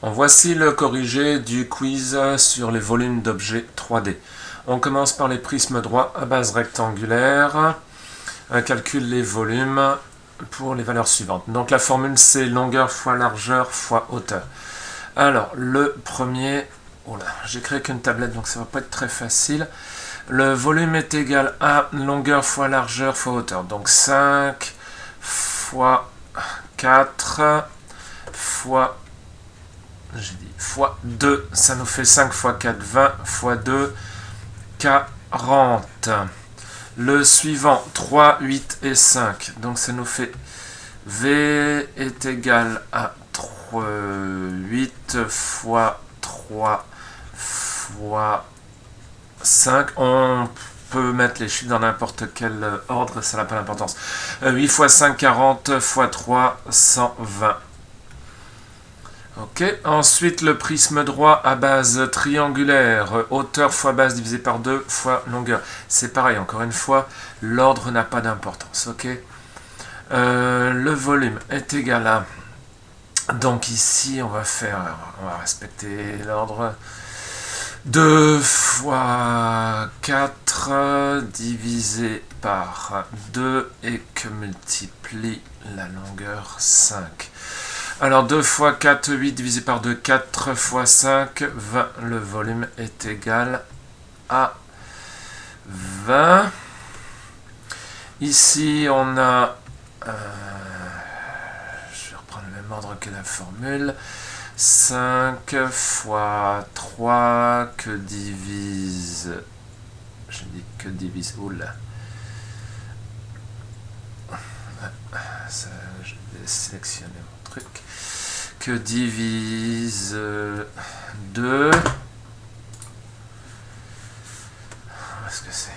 Voici le corrigé du quiz sur les volumes d'objets 3D. On commence par les prismes droits à base rectangulaire. Calcule les volumes pour les valeurs suivantes. Donc la formule c'est longueur fois largeur fois hauteur. Alors le premier, oh là, j'ai créé qu'une tablette donc ça va pas être très facile. Le volume est égal à longueur fois largeur fois hauteur. Donc 5 fois 4 fois, j'ai dit fois 2, ça nous fait 5 fois 4, 20 fois 2, 40. Le suivant, 3, 8 et 5. Donc ça nous fait V est égal à 8 fois 3 fois 5. On peut mettre les chiffres dans n'importe quel ordre, ça n'a pas d'importance. 8 fois 5, 40 fois 3, 120. Ok, ensuite le prisme droit à base triangulaire, hauteur fois base divisé par 2 fois longueur. C'est pareil, encore une fois, l'ordre n'a pas d'importance. Ok, le volume est égal à... Donc ici, on va respecter l'ordre. 2 fois 4 divisé par 2 et que multiplie la longueur 5. Alors 2 fois 4, 8 divisé par 2, 4 fois 5, 20. Le volume est égal à 20. Ici, on a... je vais reprendre le même ordre que la formule. 5 fois 3 que divise... Je dis que divise... Oula. Ça, je vais sélectionner mon truc. Que divise 2. Où est-ce que c'est?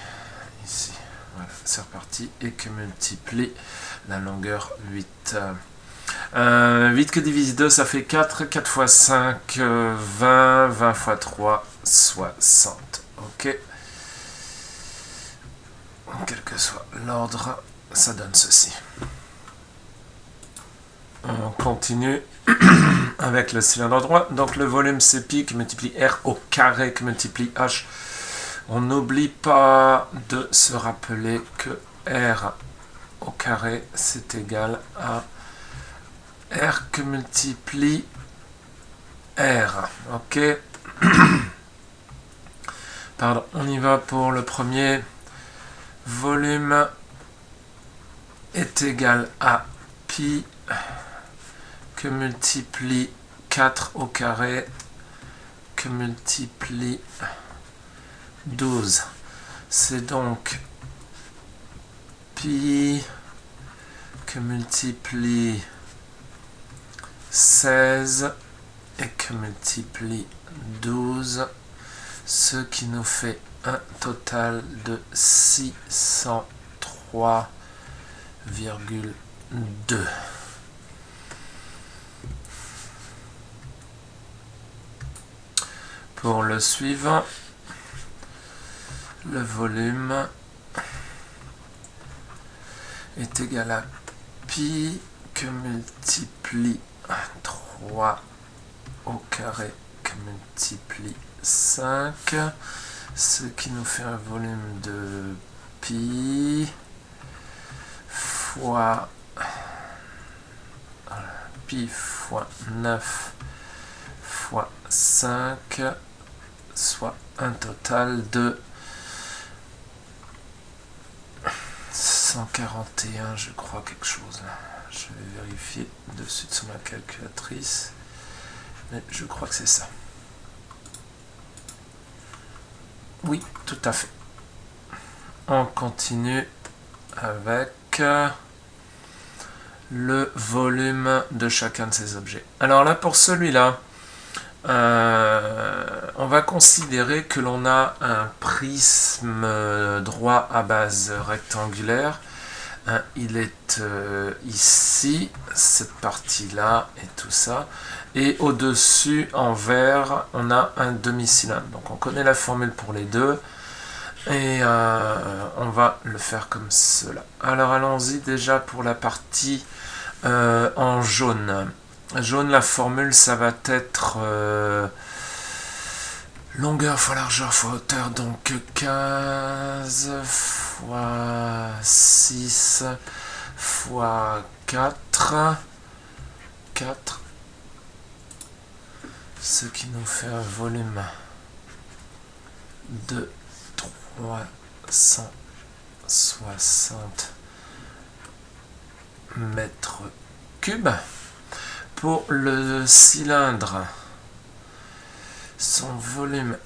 Ici. Voilà, c'est reparti. Et que multiplie la longueur 8. 8 que divise 2, ça fait 4. 4 fois 5, 20. 20 fois 3, 60. Ok. Quel que soit l'ordre, ça donne ceci. On continue avec le cylindre droit. Donc le volume c'est pi qui multiplie r au carré qui multiplie h. On n'oublie pas de se rappeler que r au carré c'est égal à r que multiplie r. Ok. Pardon, on y va pour le premier. Volume est égal à pi que multiplie 4 au carré que multiplie 12. C'est donc pi que multiplie 16 et que multiplie 12, ce qui nous fait un total de 603,2. Pour le suivant, le volume est égal à pi que multiplie 3 au carré que multiplie 5, ce qui nous fait un volume de pi fois 9 fois 5, soit un total de 141, je crois, quelque chose. Je vais vérifier de suite sur ma calculatrice, mais je crois que c'est ça. Oui, tout à fait. On continue avec le volume de chacun de ces objets. Alors là, pour celui-là, on va considérer que l'on a un prisme droit à base rectangulaire. Il est ici, cette partie-là et tout ça. Et au-dessus, en vert, on a un demi-cylindre. Donc on connaît la formule pour les deux. Et on va le faire comme cela. Alors allons-y déjà pour la partie en jaune. Jaune, la formule, ça va être longueur fois largeur fois hauteur, donc 15 fois 6 fois 4. 4. Ce qui nous fait un volume de 360 mètres cubes. Pour le cylindre, son volume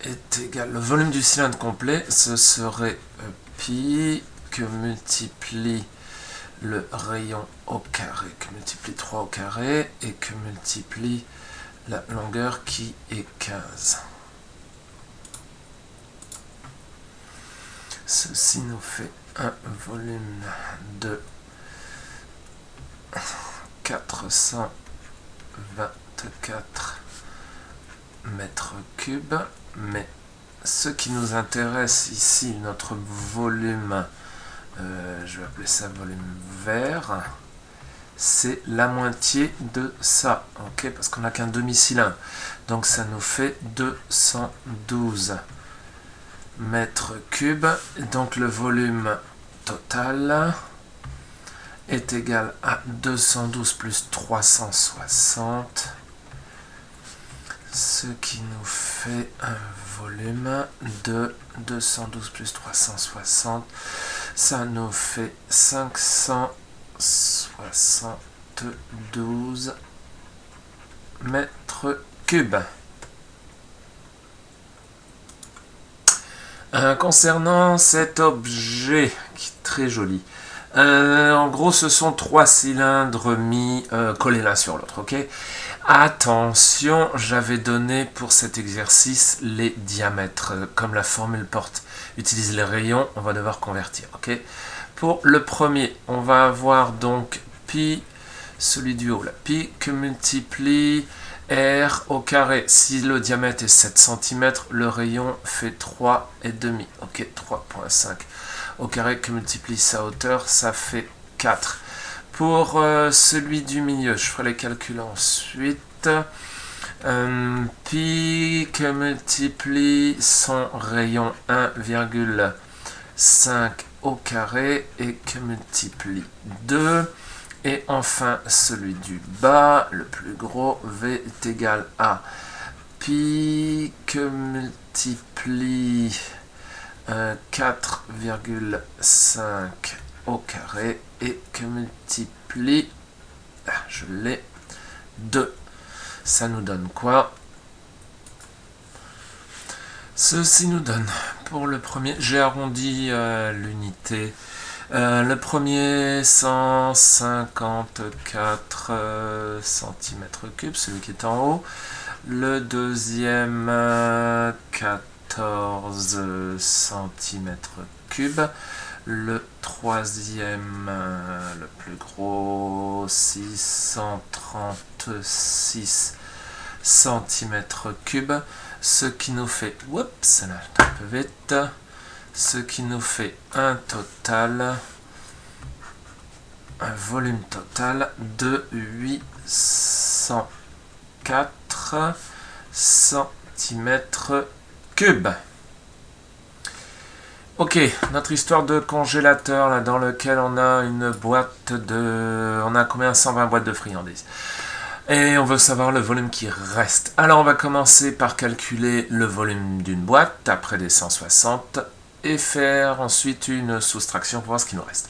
est égal, le volume du cylindre complet, ce serait pi que multiplie le rayon au carré, que multiplie 3 au carré, et que multiplie la longueur qui est 15. Ceci nous fait un volume de 424 mètres cubes, mais ce qui nous intéresse ici, notre volume, je vais appeler ça volume vert, c'est la moitié de ça, ok, parce qu'on n'a qu'un demi-cylindre, donc ça nous fait 212 mètres cubes, donc le volume total est égal à 212 plus 360, ce qui nous fait un volume de 212 plus 360, ça nous fait 572 mètres cubes. Concernant cet objet qui est très joli, en gros ce sont 3 cylindres mis collés l'un sur l'autre, ok. Attention, j'avais donné pour cet exercice les diamètres, comme la formule porte, utilise les rayons, on va devoir convertir, ok. Pour le premier, on va avoir donc pi, celui du haut, là, pi que multiplie R au carré. Si le diamètre est 7 cm, le rayon fait 3,5, ok, 3,5 au carré que multiplie sa hauteur, ça fait 4. Pour celui du milieu, je ferai les calculs ensuite. Pi que multiplie son rayon 1,5 au carré et que multiplie 2. Et enfin, celui du bas, le plus gros, V est égal à pi que multiplie 4,5 au carré et que multiplie, je l'ai, 2. Ça nous donne quoi? Ceci nous donne, pour le premier, j'ai arrondi l'unité. Le premier 154 cm3, celui qui est en haut. Le deuxième 14 cm3. Le troisième, le plus gros, 636 cm3. Ce qui nous fait, oups, ça l'a un peu vite. Ce qui nous fait un total, un volume total de 804 cm3. Ok, notre histoire de congélateur là, dans lequel on a une boîte de... On a combien? 120 boîtes de friandises. Et on veut savoir le volume qui reste. Alors on va commencer par calculer le volume d'une boîte après des 160 et faire ensuite une soustraction pour voir ce qui nous reste.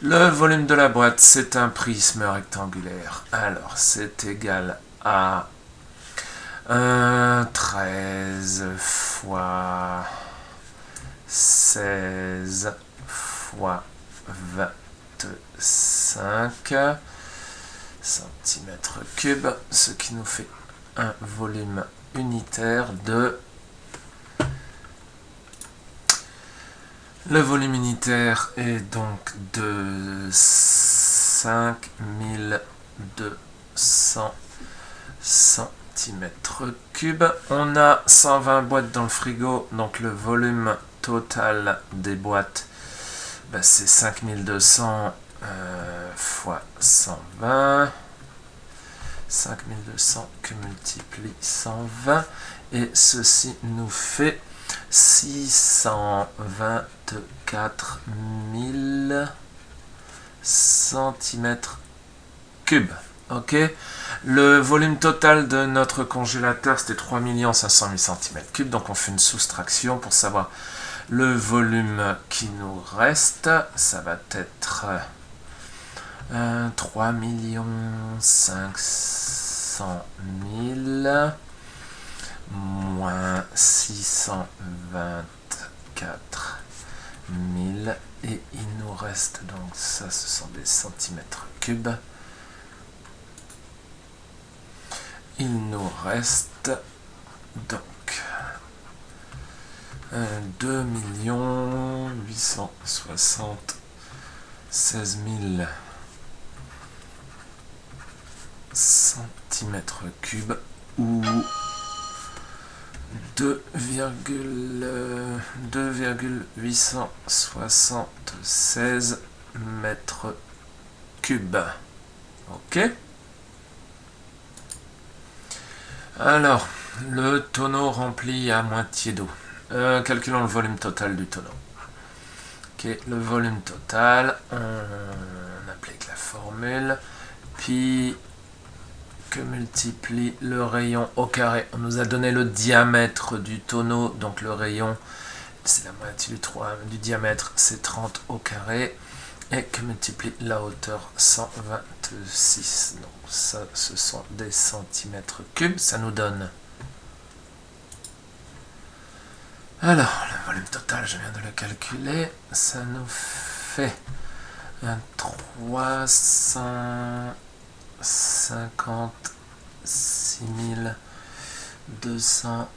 Le volume de la boîte, c'est un prisme rectangulaire. Alors c'est égal à 13 fois 16 fois 25 cm3, ce qui nous fait un volume unitaire de... Le volume unitaire est donc de 5200 cm3. On a 120 boîtes dans le frigo, donc le volume total des boîtes, c'est 5200 fois 120. 5200 que multiplie 120. Et ceci nous fait 624 000 centimètres cubes. Ok. Le volume total de notre congélateur, c'était 3 500 000 cm3. Donc on fait une soustraction pour savoir le volume qui nous reste. Ça va être 3 500 000 moins 624 000. Et il nous reste, donc ça ce sont des centimètres cubes. Il nous reste donc 2 876 000 centimètres cubes ou 2,876 mètres cubes. Ok. Alors, le tonneau rempli à moitié d'eau. Calculons le volume total du tonneau. Ok, le volume total, on applique la formule, puis que multiplie le rayon au carré. On nous a donné le diamètre du tonneau, donc le rayon, c'est la moitié du diamètre, c'est 30 au carré. Et que multiplie la hauteur, 126. Donc ça, ce sont des centimètres cubes. Ça nous donne... Alors, le volume total, je viens de le calculer. Ça nous fait 356 200